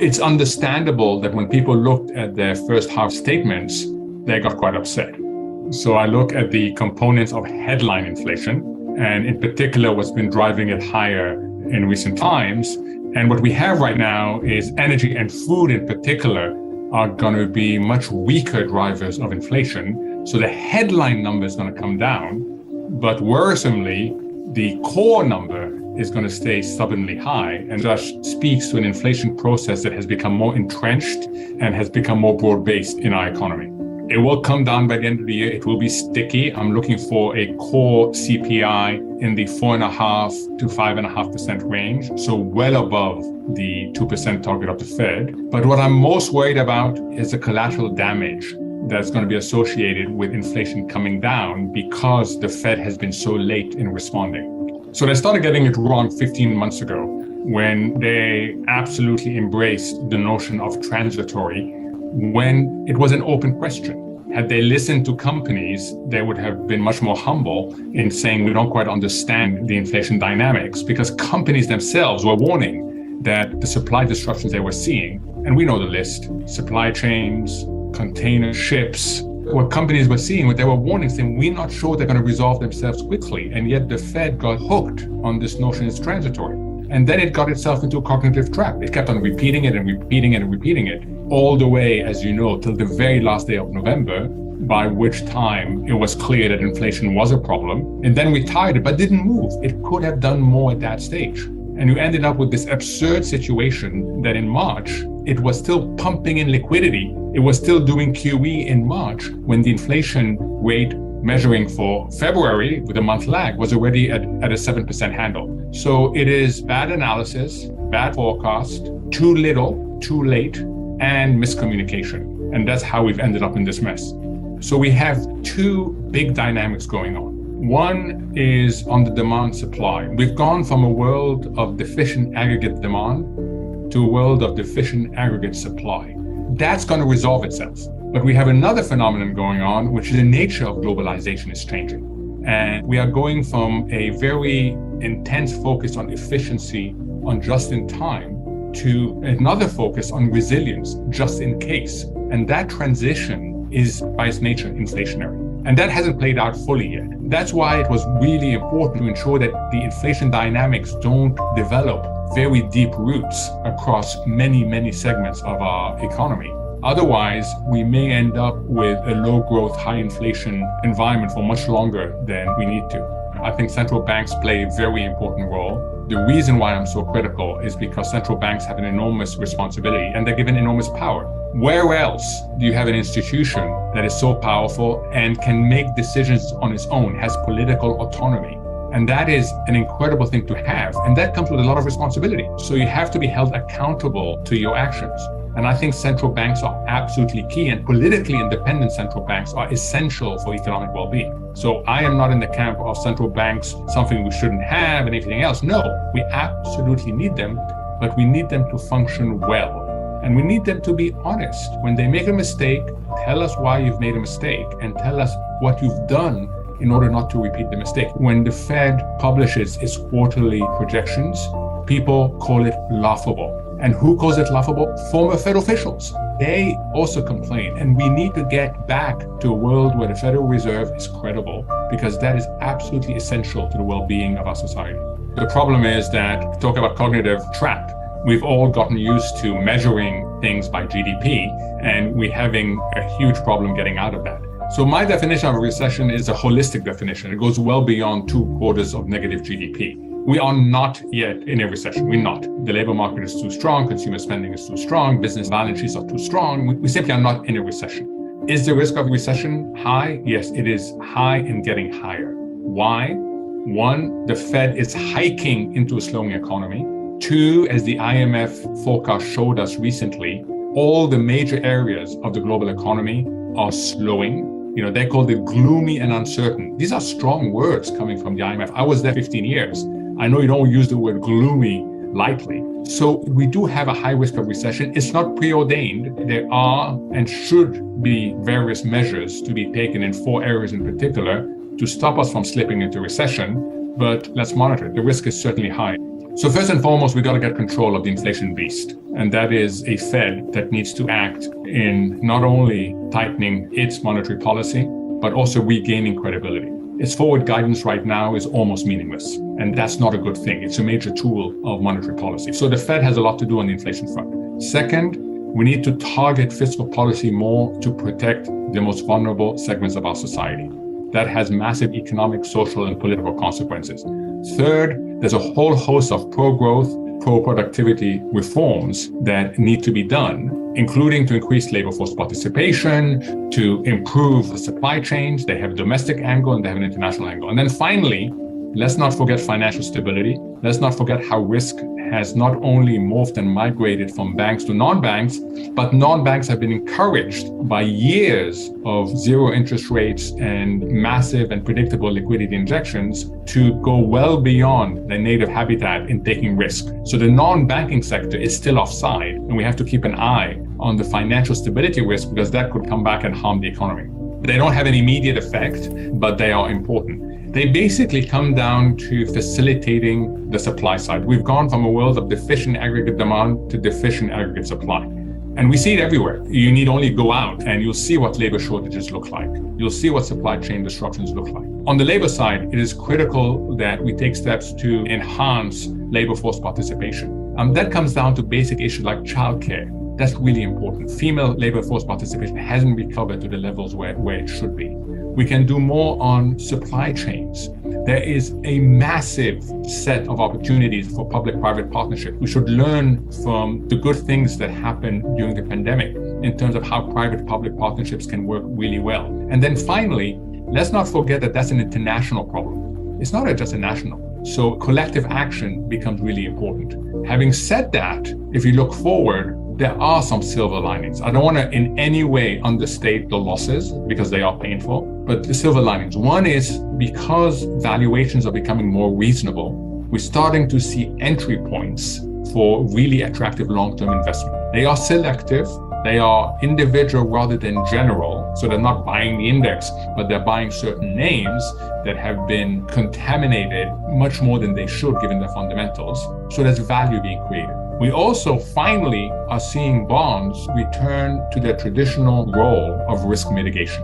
It's understandable that when people looked at their first half statements, they got quite upset. So I look at the components of headline inflation, and in particular, what's been driving it higher in recent times. And what we have right now is energy and food in particular are going to be much weaker drivers of inflation. So the headline number is going to come down, but worrisomely, the core number is going to stay stubbornly high, and thus speaks to an inflation process that has become more entrenched and has become more broad-based in our economy. It will come down by the end of the year. It will be sticky. I'm looking for a core CPI in the 4.5% to 5.5% range, so well above the 2% target of the Fed. But what I'm most worried about is the collateral damage that's going to be associated with inflation coming down because the Fed has been so late in responding. So they started getting it wrong 15 months ago when they absolutely embraced the notion of transitory when it was an open question. Had they listened to companies, they would have been much more humble in saying we don't quite understand the inflation dynamics, because companies themselves were warning that the supply disruptions they were seeing, and we know the list, supply chains, container ships, what companies were seeing, what they were warning, saying, we're not sure they're going to resolve themselves quickly. And yet the Fed got hooked on this notion it's transitory. And then it got itself into a cognitive trap. It kept on repeating it and repeating it and repeating it all the way, as you know, till the very last day of November, by which time it was clear that inflation was a problem. And then retired it, but didn't move. It could have done more at that stage. And you ended up with this absurd situation that in March, it was still pumping in liquidity. It was still doing QE in March when the inflation rate measuring for February with a month lag was already at a 7% handle. So it is bad analysis, bad forecast, too little, too late, and miscommunication. And that's how we've ended up in this mess. So we have two big dynamics going on. One is on the demand supply. We've gone from a world of deficient aggregate demand to a world of deficient aggregate supply. That's going to resolve itself. But we have another phenomenon going on, which is the nature of globalization is changing. And we are going from a very intense focus on efficiency, on just in time, to another focus on resilience, just in case. And that transition is by its nature inflationary. And that hasn't played out fully yet. That's why it was really important to ensure that the inflation dynamics don't develop very deep roots across many, many segments of our economy. Otherwise, we may end up with a low growth, high inflation environment for much longer than we need to. I think central banks play a very important role. The reason why I'm so critical is because central banks have an enormous responsibility and they're given enormous power. Where else do you have an institution that is so powerful and can make decisions on its own, has political autonomy? And that is an incredible thing to have. And that comes with a lot of responsibility. So you have to be held accountable to your actions. And I think central banks are absolutely key, and politically independent central banks are essential for economic well-being. So I am not in the camp of central banks, something we shouldn't have and anything else. No, we absolutely need them, but we need them to function well. And we need them to be honest. When they make a mistake, tell us why you've made a mistake and tell us what you've done in order not to repeat the mistake. When the Fed publishes its quarterly projections, people call it laughable. And who calls it laughable? Former Fed officials. They also complain. And we need to get back to a world where the Federal Reserve is credible, because that is absolutely essential to the well-being of our society. The problem is that, talk about cognitive trap, we've all gotten used to measuring things by GDP, and we're having a huge problem getting out of that. So my definition of a recession is a holistic definition. It goes well beyond 2 quarters of negative GDP. We are not yet in a recession. We're not. The labor market is too strong. Consumer spending is too strong. Business balance sheets are too strong. We simply are not in a recession. Is the risk of recession high? Yes, it is high and getting higher. Why? 1, the Fed is hiking into a slowing economy. 2, as the IMF forecast showed us recently, all the major areas of the global economy are slowing. They call it gloomy and uncertain. These are strong words coming from the IMF. I was there 15 years. I know you don't use the word gloomy lightly. So we do have a high risk of recession. It's not preordained. There are and should be various measures to be taken in 4 areas in particular to stop us from slipping into recession. But let's monitor it. The risk is certainly high. So first and foremost, we got to get control of the inflation beast. And that is a Fed that needs to act in not only tightening its monetary policy, but also regaining credibility. Its forward guidance right now is almost meaningless. And that's not a good thing. It's a major tool of monetary policy. So the Fed has a lot to do on the inflation front. Second, we need to target fiscal policy more to protect the most vulnerable segments of our society. That has massive economic, social, and political consequences. Third, there's a whole host of pro-growth, pro-productivity reforms that need to be done, including to increase labor force participation, to improve the supply chains. They have a domestic angle and they have an international angle. And then finally, let's not forget financial stability. Let's not forget how risk has not only morphed and migrated from banks to non-banks, but non-banks have been encouraged by years of zero interest rates and massive and predictable liquidity injections to go well beyond their native habitat in taking risk. So the non-banking sector is still offside, and we have to keep an eye on the financial stability risk because that could come back and harm the economy. They don't have an immediate effect, but they are important. They basically come down to facilitating the supply side. We've gone from a world of deficient aggregate demand to deficient aggregate supply. And we see it everywhere. You need only go out and you'll see what labor shortages look like. You'll see what supply chain disruptions look like. On the labor side, it is critical that we take steps to enhance labor force participation. That comes down to basic issues like childcare. That's really important. Female labor force participation hasn't recovered to the levels where it should be. We can do more on supply chains. There is a massive set of opportunities for public-private partnership. We should learn from the good things that happened during the pandemic in terms of how private-public partnerships can work really well. And then finally, let's not forget that that's an international problem. It's not just a national. So collective action becomes really important. Having said that, if you look forward, there are some silver linings. I don't want to in any way understate the losses because they are painful, but the silver linings. One is because valuations are becoming more reasonable, we're starting to see entry points for really attractive long-term investment. They are selective, they are individual rather than general. So they're not buying the index, but they're buying certain names that have been contaminated much more than they should given their fundamentals. So there's value being created. We also finally are seeing bonds return to their traditional role of risk mitigation.